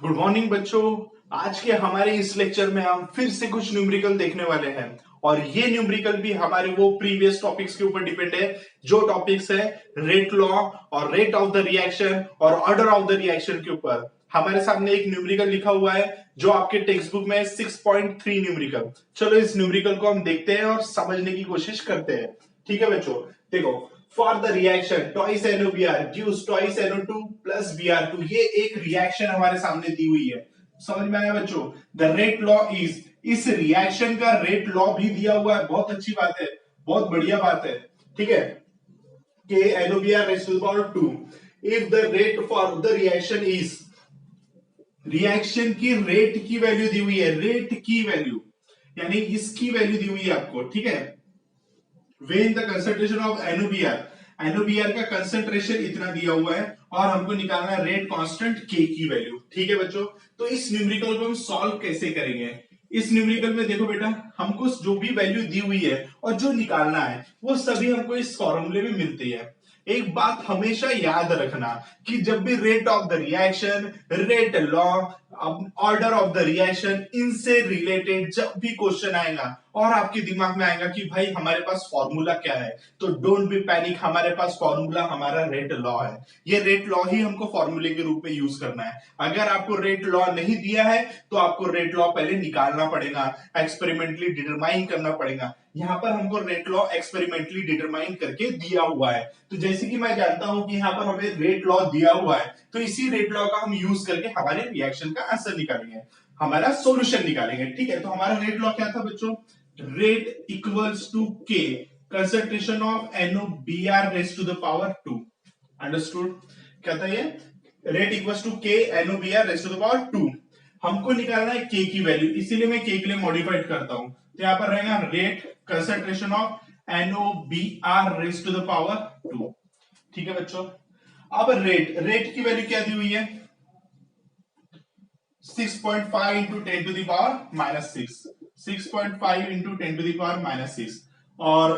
Good morning बच्चों। आज के हमारे इस लेक्चर में हम फिर से कुछ न्यूमेरिकल देखने वाले हैं और ये न्यूमेरिकल भी हमारे वो प्रीवियस टॉपिक्स के ऊपर डिपेंड है जो टॉपिक्स है रेट लॉ और रेट ऑफ द रिएक्शन और ऑर्डर ऑफ द रिएक्शन के ऊपर। हमारे सामने एक न्यूमेरिकल लिखा हुआ है जो आपके टेक्स्ट बुक में है 6.3 न्यूमेरिकल। चलो इस न्यूमेरिकल को हम देखते हैं और समझने की कोशिश करते हैं। ठीक है बच्चों, देखो for the reaction twice NOBr gives twice NO2 plus Br2। ये एक रिएक्शन हमारे सामने दी हुई है, समझ में आया बच्चों। द रेट लॉ इज, इस रिएक्शन का रेट लॉ भी दिया हुआ है, बहुत अच्छी बात है, बहुत बढ़िया बात है। ठीक है, K NOBr raised to the power 2 if the rate for the reaction is, reaction की रेट की वैल्यू दी हुई है, रेट की वैल्यू यानी इसकी वैल्यू दी हुई है आपको। ठीक है, when the concentration of NOBr का कंसेंट्रेशन इतना दिया हुआ है और हमको निकालना है रेट कांस्टेंट K की वैल्यू। ठीक है बच्चों, तो इस न्यूमेरिकल को हम सॉल्व कैसे करेंगे। इस न्यूमेरिकल में देखो बेटा, हमको जो भी वैल्यू दी हुई है और जो निकालना है वो सभी हमको इस फॉर्मूले में मिलती है। एक बात हमेशा याद रखना कि जब भी rate of the reaction, rate law, order of the reaction, इनसे रिलेटेड जब भी क्वेश्चन आएगा और आपके दिमाग में आएगा कि भाई हमारे पास फॉर्मूला क्या है, तो डोंट बी पैनिक, हमारे पास फॉर्मूला हमारा रेट लॉ है। ये रेट लॉ ही हमको फॉर्मूले के रूप में यूज करना है। अगर आपको रेट लॉ नहीं दिया है तो आपको रेट लॉ पहले निकालना पड़ेगा, एक्सपेरिमेंटली डिटरमाइन करना पड़ेगा। यहाँ पर हमको रेट लॉ एक्सपेरिमेंटली डिटरमाइन करके दिया हुआ है। तो जैसे कि मैं जानता हूं कि यहाँ पर हमें रेट लॉ दिया हुआ है, तो इसी रेट लॉ का हम यूज करके हमारे रिएक्शन का आंसर निकालेंगे, हमारा सॉल्यूशन निकालेंगे। ठीक है, तो हमारा रेट लॉ क्या था बच्चों, rate equals to K concentration of NOBr raise to the power 2। Understood, क्या था ये, rate equals to K NOBr raise to the power 2। हमको निकालना है के की वैल्यू, इसीलिए मैं के के लिए मॉडिफाइड करता हूं। तो यहां पर रहेगा rate concentration of NOBr raise to the power 2। ठीक है बच्चों, अब रेट की वैल्यू क्या दी हुई है, 6.5 into 10 to the power minus 6, 6.5 into 10 to the power minus 6। और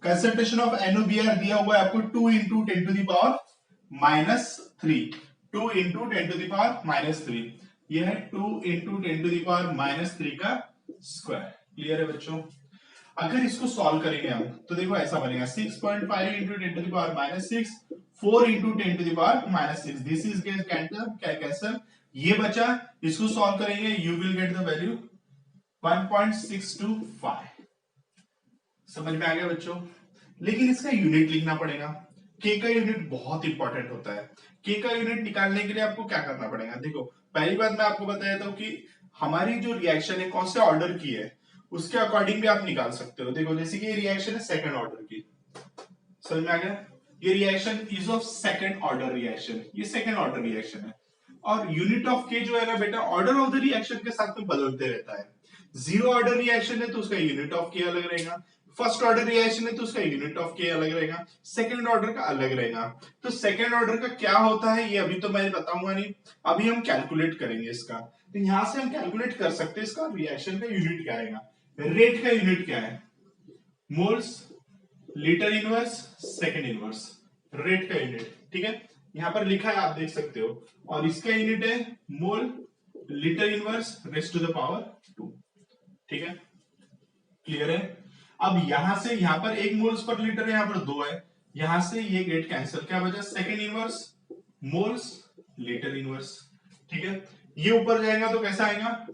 कंसंट्रेशन ऑफ NOBr दिया हुआ है आपको 2 into 10 to the power minus 3, 2 into 10 to the power minus 3। यह है 2 into 10 to the power minus 3 का स्क्वायर। क्लियर है बच्चों। अगर इसको सॉल्व करेंगे हम तो देखो ऐसा बनेगा 6.5 into 10 to the power minus 6, 4 into 10 to the power minus 6। This is cancel, ये बचा, इसको सॉल्व करेंगे you will get the value 1.625। समझ में आ गया बच्चों। लेकिन इसका यूनिट लिखना पड़ेगा, के का यूनिट बहुत इंपॉर्टेंट होता है। के का यूनिट निकालने के लिए आपको क्या करना पड़ेगा, देखो पहली बात मैं आपको बता देता हूं कि हमारी जो रिएक्शन है कौन से ऑर्डर की है उसके अकॉर्डिंग भी आप निकाल सकते हो। देखो जैसे कि ये रिएक्शन है सेकंड ऑर्डर की, समझ में आ गया, ये reaction is of second order reaction, ये सेकंड ऑर्डर रिएक्शन है। और यूनिट ऑफ के जो है ना बेटा ऑर्डर ऑफ द रिएक्शन के साथ में बदलते रहता है। जीरो ऑर्डर रिएक्शन है तो उसका यूनिट ऑफ के अलग रहेगा, फर्स्ट ऑर्डर रिएक्शन है तो उसका यूनिट ऑफ के अलग रहेगा, सेकंड ऑर्डर का अलग रहेगा। तो सेकंड ऑर्डर का क्या होता है ये अभी तो मैं बताऊंगा नहीं, अभी हम कैलकुलेट करेंगे इसका। तो यहां से हम कैलकुलेट कर सकते हैं इसका रिएक्शन का यूनिट क्या रहेगा। रेट का यूनिट क्या है, moles, litre inverse, second inverse, rate का यूनिट। ठीक है, यहां पर लिखा है आप देख सकते हो, और इसका यूनिट है mole litre inverse raise to the power 2। ठीक है, क्लियर है। अब यहां से यहां पर एक मोल्स पर लीटर है, यहां पर 2 है, यहां से ये गेट कैंसिल, क्या बचा, second inverse moles litre inverse. ठीक है, ये ऊपर जाएगा तो कैसा आएगा,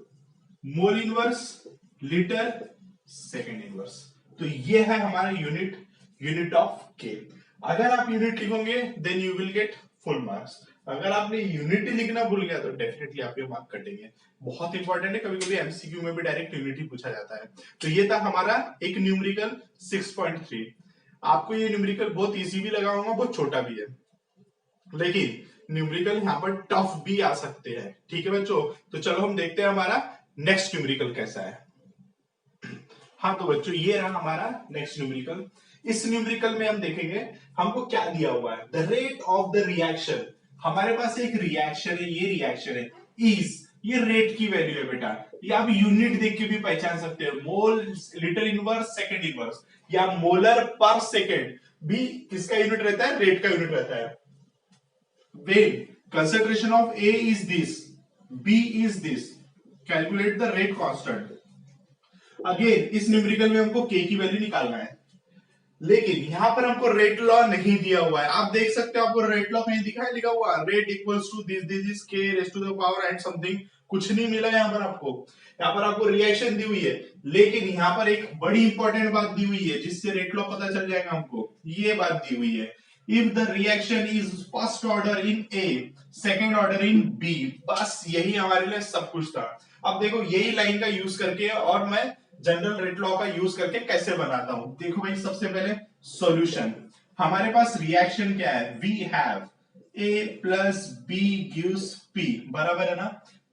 mole inverse litre second inverse. तो ये है हमारा यूनिट ऑफ के। अगर आप यूनिट लिखोगे then you will get full marks. अगर आपने यूनिट लिखना भूल गया तो डेफिनेटली आपके मार्क कटेंगे। बहुत इंपॉर्टेंट है, कभी कभी एमसीक्यू में भी डायरेक्ट यूनिट ही पूछा जाता है। तो ये था हमारा एक न्यूमेरिकल 6.3। आपको ये न्यूमेरिकल बहुत इजी भी लगा होगा, बहुत छोटा भी है, लेकिन न्यूमेरिकल यहाँ पर टफ भी आ सकते हैं। ठीक है बच्चों, तो चलो हम देखते हैं हमारा नेक्स्ट न्यूमेरिकल कैसा है। हाँ तो बच्चों ये रहा हमारा नेक्स्ट न्यूमेरिकल। इस न्यूमेरिकल में हम देखेंगे हमको क्या दिया हुआ है, the rate of the reaction. हमारे पास एक रिएक्शन है, ये रिएक्शन है इज, ये रेट की वैल्यू है बेटा, ये आप यूनिट देख के भी पहचान सकते हैं, मोल लीटर इनवर्स सेकंड इनवर्स या मोलर पर सेकंड भी किसका यूनिट रहता है, रेट का यूनिट रहता है। when concentration of A is this, B is this. Calculate the rate constant. Again इस न्यूमेरिकल में हमको K की वैल्यू निकालना है, लेकिन यहां पर हमको रेट लॉ नहीं दिया हुआ है। आप देख सकते हो, आपको रेट लॉ कहीं दिखा है लिखा हुआ rate equals to this this is K raise to the power and something, कुछ नहीं मिला यहाँ पर आपको। यहाँ पर आपको रिएक्शन दी हुई है, लेकिन यहाँ पर एक बड़ी इंपॉर्टेंट बात दी हुई है जिससे रेट लॉ पता चल जाएगा हमको। ये बात दी हुई है, if the reaction is first order in A, second order in B, बस यही हमारे लिए सब कुछ था। अब देखो यही लाइन का यूज करके और मैं जनरल रेट लॉ का यूज करके कैसे बनाता हूं। देखो भाई, सबसे पहले सॉल्यूशन, हमारे पास रिएक्शन क्या है, we have A plus B gives P, बराबर है ना।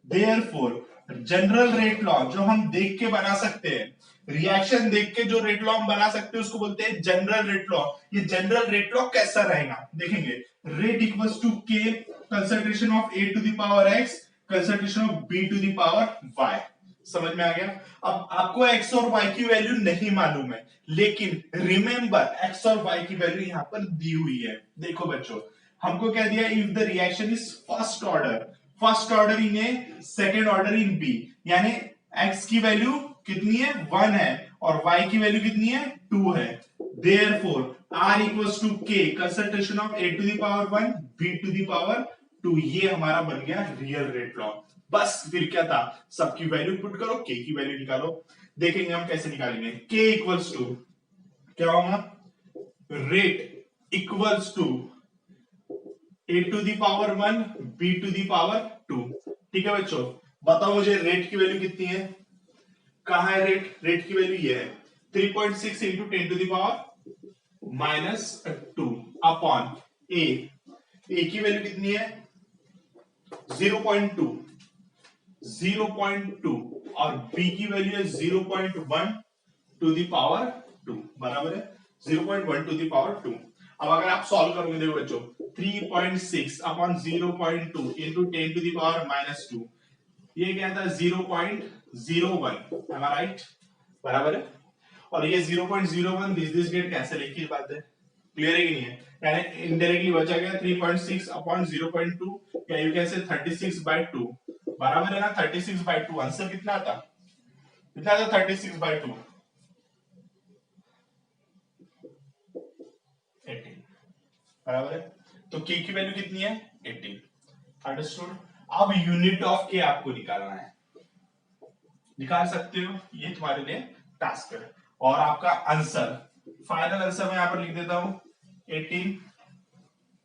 देयरफॉर जनरल रेट लॉ जो हम देख के बना सकते हैं, रिएक्शन देख के जो रेट लॉ हम बना सकते हैं उसको बोलते हैं जनरल रेट लॉ। ये जनरल रेट लॉ कैसा रहेगा देखेंगे, rate equals to K concentration of A to the power X concentration of B to the power Y। समझ में आ गया। अब आपको X और Y की वैल्यू नहीं मालूम है, लेकिन रिमेंबर X और Y की वैल्यू यहां पर दी हुई है। देखो बच्चों, हमको क्या दिया, if the reaction is first order in A, second order in B, यानी X की वैल्यू कितनी है 1 है और Y की वैल्यू कितनी है 2 है। Therefore R equals to K concentration of A to the power 1 B to the power 2, ये हमारा बन गया रियल रेट लॉ। बस फिर क्या था, सबकी वैल्यू पुट करो, K की वैल्यू निकालो। देखेंगे हम कैसे निकालेंगे। K इक्वल्स टू क्या होगा, rate equals to A to the power 1 B to the power 2। ठीक है बच्चों, बताओ मुझे रेट की वैल्यू कितनी है, कहां है रेट, रेट की वैल्यू ये है 3.6 into 10 to the power -2 upon A की वैल्यू कितनी है 0.2 और B की वैल्यू है 0.1 टू दी पावर 2, बराबर है 0.1 टू दी पावर 2। अब अगर आप सॉल्व करोगे, देखो बच्चों 3.6 upon 0.2 into 10 to the power -2, ये क्या था 0.01, am I right? बराबर है। और ये 0.01 दिस गेट कैंसिल, एक ही बात है, क्लियर है कि नहीं है, यानी इनडायरेक्टली बचा गया 3.6 अपॉन 0.2, या यू कैन से 36/2, बराबर है ना 36/2। आंसर कितना आता, कितना आता 36/2, 18, बराबर है। तो K की वैल्यू कितनी है 18, अंडरस्टूड। अब यूनिट ऑफ K आपको निकालना है, निकाल सकते हो, ये तुम्हारे लिए टास्क है। और आपका आंसर, फाइनल आंसर मैं यहां पर लिख देता हूं 18।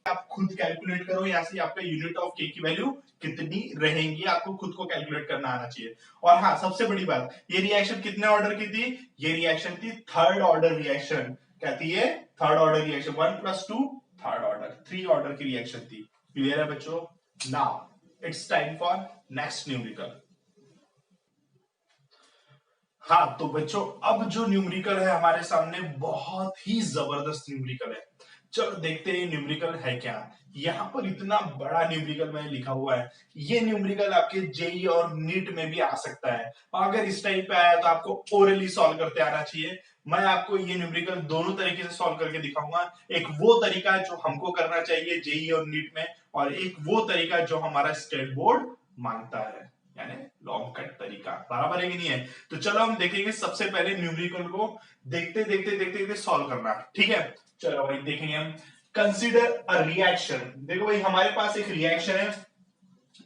आप खुद कैलकुलेट करो, यहाँ से आपका यूनिट ऑफ K की वैल्यू कितनी रहेंगी, आपको खुद को कैलकुलेट करना आना चाहिए। और हाँ, सबसे बड़ी बात, ये रिएक्शन कितने ऑर्डर की थी, ये रिएक्शन थी थर्ड ऑर्डर रिएक्शन। क्या थी ये, third order reaction, 1 + 2 third order, 3 order की रिएक्शन थी। क्लियर है बच्चों। Now it's time for next numerical. हाँ तो बच्चों, अब जो न्यूमेरिकल है हमारे सामने बहुत ही जबरदस्त न्यूमेरिकल है। चलो देखते हैं न्यूमेरिकल है क्या। यहाँ पर इतना बड़ा न्यूमेरिकल में लिखा हुआ है, ये न्यूमेरिकल आपके जेई और नीट में भी आ सकता है। अगर इस टाइप पे आया तो आपको ओरली सॉल्व करते आना चाहिए। मैं आपको ये न्यूमेरिकल दोनों तरीके से सॉल्व करके दिखाऊंगा। एक वो तरीका जो हमको करना चाहिए जेई और नीट में, और एक वो तरीका जो हमारा स्टेट बोर्ड मांगता है, यानी लॉन्ग कट तरीका, बराबर है कि नहीं है। तो चलो हम देखेंगे, सबसे पहले न्यूमेरिकल को देखते देखते देखते देखते सॉल्व करना, ठीक है। चलो भाई देखेंगे हम, कंसीडर अ रिएक्शन। देखो भाई, हमारे पास एक रिएक्शन है,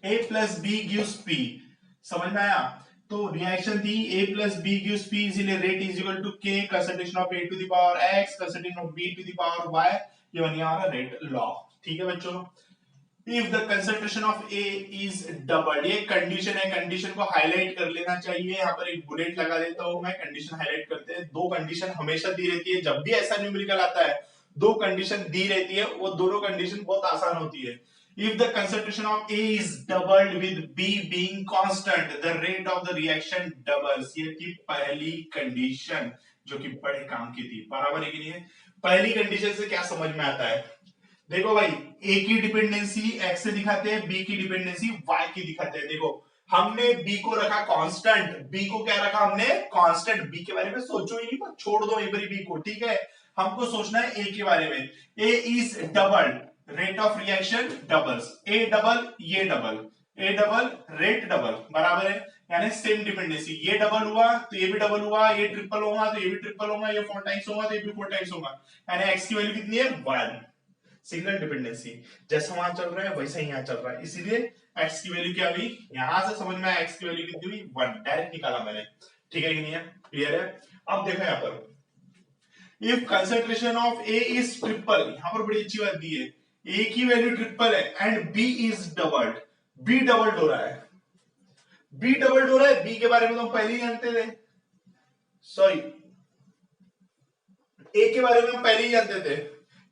A plus B gives P, समझ में आया। तो रिएक्शन थी A plus B gives P, इसीलिए rate is equal to K concentration of A to the power X concentration of B to the power Y, ये बन गया हमारा रेट लॉ। ठीक है बच्चों, if the concentration of A is double, ये condition है, कंडीशन को हाईलाइट कर लेना चाहिए। यहाँ पर एक बुलेट लगा देता हूं मैं, कंडीशन हाईलाइट करते हैं। दो कंडीशन हमेशा दी रहती है, जब भी ऐसा न्यूमेरिकल आता है दो कंडीशन दी रहती है, वो दोनों कंडीशन बहुत आसान होती है। If the concentration of A is doubled with B being constant, the rate of the reaction doubles, ये थी पहली कंडीशन जो कि बड़े काम की थी, बराबर है कि नहीं है। पहली कंडीशन से क्या समझ में आता है, देखो भाई, A की डिपेंडेंसी X से दिखाते हैं, B की डिपेंडेंसी Y की दिखाते हैं। देखो हमने B को रखा कांस्टेंट, B को क्या रखा हमने कांस्टेंट, B के बारे में सोचो ही नहीं, पर छोड़ दो एक बारी B को, ठीक है। हमको सोचना है A के बारे में। A is double, rate of reaction doubles, A double ये double, A double rate double बराबर है, यानी सेम डिपेंडेंसी, ये डबल हुआ तो ये भी डबल हुआ, ये ट्रिपल होगा तो ये भी ट्रिपल होगा, ये 4 टाइम्स होगा तो ये भी 4 टाइम्स होगा, यानी एक्स की वैल्यू कितनी है 1। सिंगल डिपेंडेंसी, जैसा वहां चल रहा है वैसा ही यहाँ चल रहा है, इसीलिए एक्स की वैल्यू क्या हुई, यहां से समझ में आया एक्स की वैल्यू कितनी हुई 1, डायरेक्ट निकाला मैंने। ठीक है कि नहीं है, क्लियर है। अब देखो यहाँ पर, if concentration of A is triple, यहां पर बड़ी अच्छी बात दी है, ए की वैल्यू ट्रिपल है and B is doubled, B doubled हो रहा है, बी डबल्ड हो रहा है, बी के बारे में तो हम पहले ही जानते थे, सॉरी ए के बारे में हम पहले ही जानते थे।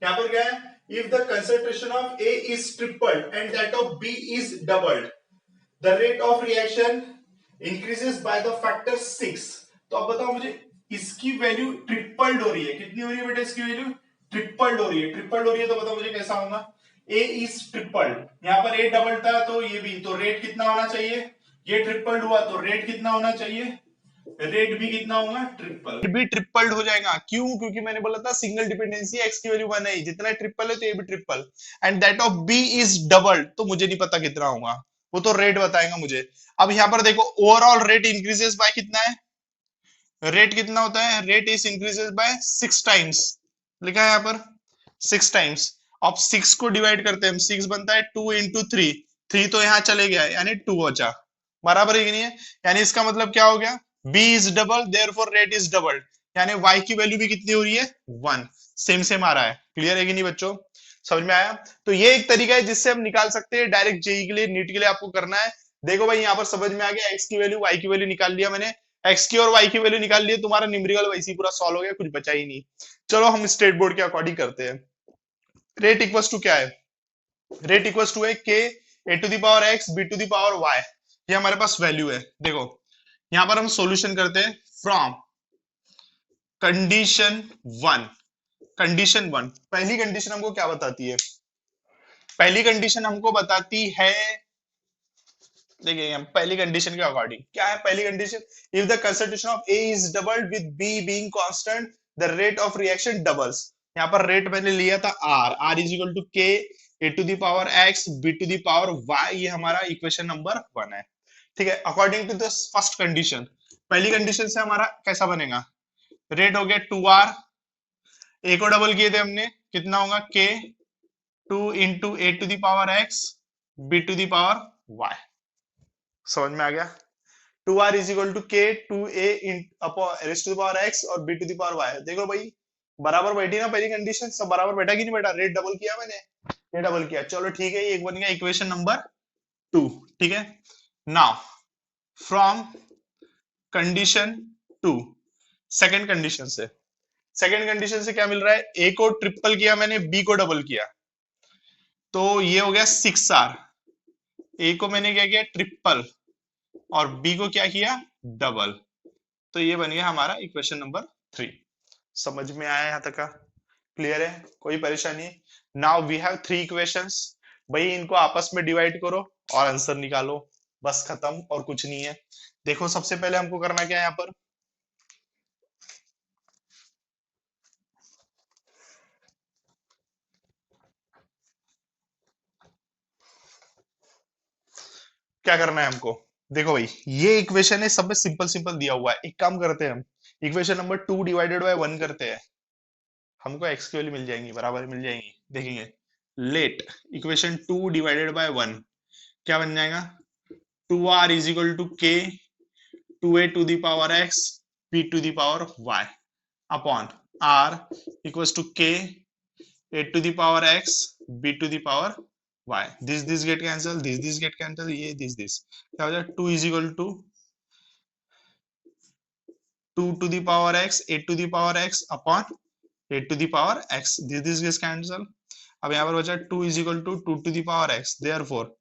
यहां पर क्या है, if the concentration of A is tripled and that of B is doubled, the rate of reaction increases by the factor 6। तो अब बताओ मुझे, इसकी वैल्यू ट्रिपल्ड हो रही है, कितनी हो रही है बेटा इसकी वैल्यू, ट्रिपल्ड हो रही है, ट्रिपल्ड हो रही है, तो बताओ मुझे कैसा होगा, ए इज ट्रिपल्ड, यहां पर ए डबल था तो ये भी, तो रेट कितना होना चाहिए, ये ट्रिपल्ड हुआ तो रेट कितना होना चाहिए, रेट भी कितना होगा ट्रिपल, भी ट्रिपल्ड हो जाएगा, क्यों, क्योंकि मैंने बोला था सिंगल डिपेंडेंसी, एक्स की वैल्यू 1 है, जितना ट्रिपल है तो ये भी triple, and that of B is double, तो मुझे नहीं पता कितना होगा, वो तो रेट बताएगा मुझे। अब यहाँ पर देखो, ओवरऑल रेट इंक्रीजेस बाय कितना है, रेट कितना होता है, rate is increases by 6 times, लिखा है यहाँ पर 6 टाइम्स। अब 6 को डिवाइड करते हैं हम, 6 बनता है 2 इंटू 3, 3 तो यहाँ चले गया यानी 2 बचा, बराबर है कि नहीं है, यानी इसका मतलब क्या हो गया, b is double therefore rate is double, यानी y की वैल्यू भी कितनी हो रही है 1, सेम सेम आ रहा है, क्लियर है कि नहीं बच्चों, समझ में आया। तो ये एक तरीका है जिससे हम निकाल सकते हैं डायरेक्ट जेई के लिए, नीट के लिए आपको करना है। देखो भाई यहाँ पर समझ में आ गया, x की वैल्यू y की वैल्यू निकाल लिया मैंने, x की और y की वैल्यू निकाल लिया, तुम्हारा न्यूमेरिकल वैसे ही पूरा सॉल्व हो गया, कुछ बचा ही नहीं। चलो हम स्टेट बोर्ड के अकॉर्डिंग करते हैं। रेट इक्वल्स टू क्या है, रेट इक्वल्स टू है k A to the power x B to the power y, ये हमारे पास वैल्यू है। देखो यहां पर हम सॉल्यूशन करते हैं फ्रॉम कंडीशन 1, कंडीशन 1, पहली कंडीशन हमको क्या बताती है, पहली कंडीशन हमको बताती है, देखिए हम पहली कंडीशन के अकॉर्डिंग क्या है, पहली condition, if the concentration of A is doubled with B being constant the rate of reaction doubles, यहाँ पर रेट मैंने लिया था R, R is equal to k A to the power x B to the power y, ये हमारा equation number 1 है। ठीक है, according to the first condition, पहली कंडीशन से हमारा कैसा बनेगा, रेट हो गया 2r, ए को डबल किए थे हमने, कितना होगा k 2 into A to the power x B to the power y, समझ में आ गया, 2r is equal to k 2a raise to the power x और b to the power y, देखो भाई बराबर बैठी ना पहली कंडीशन, सब बराबर बैठा कि नहीं बैठा, रेट डबल किया मैंने, ये डबल किया, चलो ठीक है, ये एक बन गया इक्वेशन नंबर 2। ठीक है, now from condition 2, second condition से, सेकंड कंडीशन से क्या मिल रहा है, a को ट्रिपल किया मैंने, b को डबल किया, तो ये हो गया 6r, a को मैंने क्या किया ट्रिपल और b को क्या किया डबल, तो ये बन गया हमारा इक्वेशन नंबर 3। समझ में आया यहाँ तक का, क्लियर है, कोई परेशानी, नाउ वी हैव 3 इक्वेशंस, भाई इनको आपस में डिवाइड करो और आंसर निकालो, बस खत्म, और कुछ नहीं है। देखो सबसे पहले हमको करना क्या है, यहाँ पर क्या करना है हमको, देखो भाई ये इक्वेशन है, सब में सिंपल सिंपल दिया हुआ है, एक काम करते हैं हम इक्वेशन नंबर 2 डिवाइडेड बाय 1 करते हैं, हमको एक्स की वैल्यू मिल जाएंगी, बराबर मिल जाएंगी, देखेंगे, लेट इक्वेशन 2 डिवाइडेड बाय 1 क्या बन जाएगा, 2r is equal to k 2a to the power x b to the power y upon r equals to k a to the power x b to the power y, this get cancel, this get cancel, ये this क्या हो जाएगा, 2 is equal to 2 to the power x a to the power x upon a to the power x, this get cancel, अब यहाँ पर बचा 2 is equal to 2 to the power x, therefore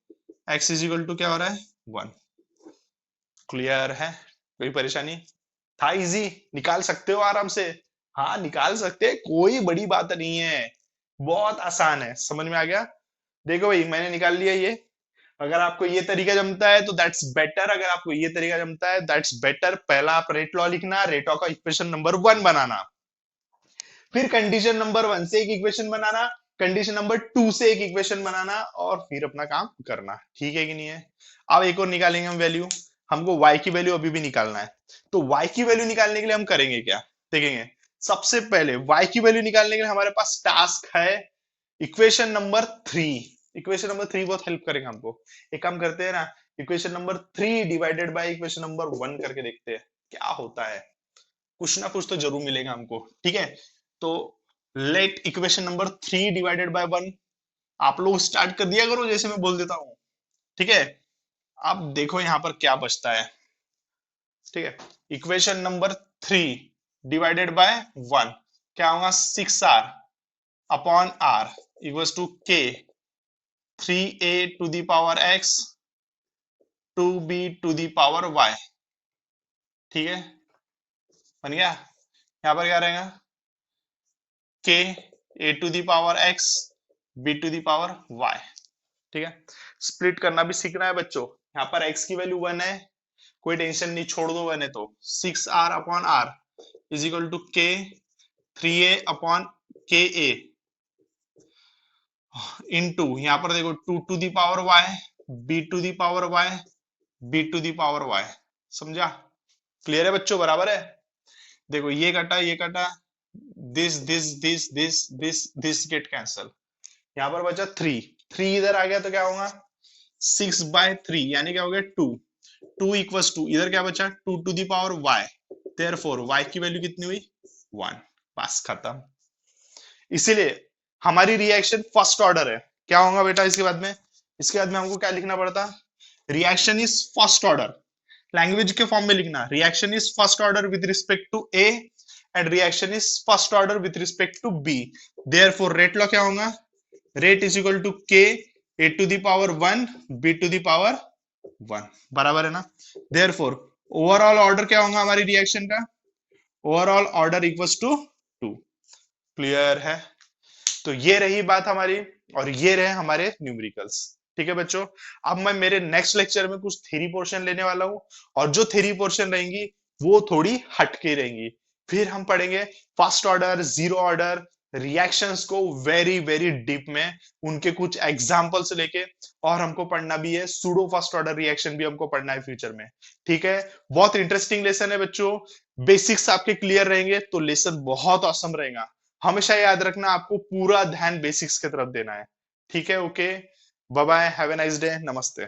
x is equal to क्या हो रहा है 1। Clear है, कोई परेशानी, था इजी, निकाल सकते हो आराम से, हाँ निकाल सकते हैं, कोई बड़ी बात नहीं है, बहुत आसान है, समझ में आ गया। देखो भाई मैंने निकाल लिया ये, अगर आपको ये तरीका जमता है तो दैट्स बेटर, अगर आपको ये तरीका जमता है दैट्स बेटर, पहला आप रेट लॉ लिखना, रेट लॉ का इक्वेशन नंबर 1 बनाना, फिर कंडीशन नंबर 1 से एक इक्वेशन बनाना, कंडीशन नंबर 2 से एक इक्वेशन बनाना और फिर अपना काम करना, ठीक है कि नहीं है। अब एक और निकालेंगे हम वैल्यू, हमको y की वैल्यू अभी भी निकालना है। तो y की वैल्यू निकालने के लिए हम करेंगे क्या, देखेंगे। सबसे पहले y की वैल्यू निकालने के लिए हमारे पास टास्क है इक्वेशन नंबर 3। इक्वेशन नंबर 3 बहुत हेल्प करेगा हमको। एक काम करते हैं ना, equation number 3 divided by equation number 1 करके देखते हैं क्या होता है। कुछ ना कुछ तो जरूर मिलेगा हमको, ठीक है। तो let equation number 3 divided by 1, आप लोग स्टार्ट कर दिया करो जैसे मैं बोल देता हूं, ठीक है। अब देखो यहां पर क्या बचता है, ठीक है। इक्वेशन नंबर 3 डिवाइडेड बाय 1 क्या होगा, 6r upon r equals to k 3a to the power x 2b to the power y, ठीक है। बन गया। यहां पर क्या रहेगा, k a to the power x b to the power y, ठीक है। स्प्लिट करना भी सीखना है बच्चों। यहाँ पर x की वैल्यू 1 है, कोई टेंशन नहीं, छोड़ दो 1 है तो 6r upon r is equal to k 3a upon k A into यहाँ पर देखो 2 to the power y b to the power y b to the power y, समझा। क्लियर है बच्चों, बराबर है। देखो ये कटा, this this this this this this get cancel, यहाँ पर बचा 3, 3 इधर आ गया तो क्या होगा 6/3 यानी क्या हो गया 2, 2 इक्वल्स टू इधर क्या बचा 2 to the power y, therefore y की वैल्यू कितनी हुई 1, पास खत्म। इसीलिए हमारी रिएक्शन फर्स्ट ऑर्डर है। क्या होगा बेटा इसके बाद में, इसके बाद में हमको क्या लिखना पड़ता, reaction is first order, language के फॉर्म में लिखना, reaction is first order with respect to A and reaction is first order with respect to B, therefore rate law क्या होगा, rate is equal to k A to the power 1 B to the power 1, बराबर है ना। Therefore overall order क्या होगा हमारी reaction का, overall order equals to 2। Clear है। तो ये रही बात हमारी, और ये रहे हमारे न्यूमेरिकल्स, ठीक है बच्चों। अब मैं मेरे नेक्स्ट लेक्चर में कुछ थ्योरी पोर्शन लेने वाला हूं, और जो थ्योरी पोर्शन रहेंगी वो थोड़ी हटके रहेंगी। फिर हम पढ़ेंगे first order, zero order reactions को वेरी वेरी डीप में, उनके कुछ एग्जांपल्स लेके, और हमको पढ़ना भी है सूडो फर्स्ट ऑर्डर रिएक्शन भी हमको पढ़ना है फ्यूचर में, ठीक है। बहुत इंटरेस्टिंग लेसन है बच्चों, बेसिक्स आपके क्लियर रहेंगे तो लेसन बहुत औसम रहेगा। हमेशा याद रखना आपको पूरा ध्यान बेसिक्स की तरफ देना है, ठीक है। Okay, bye bye, have a nice day, नमस्ते।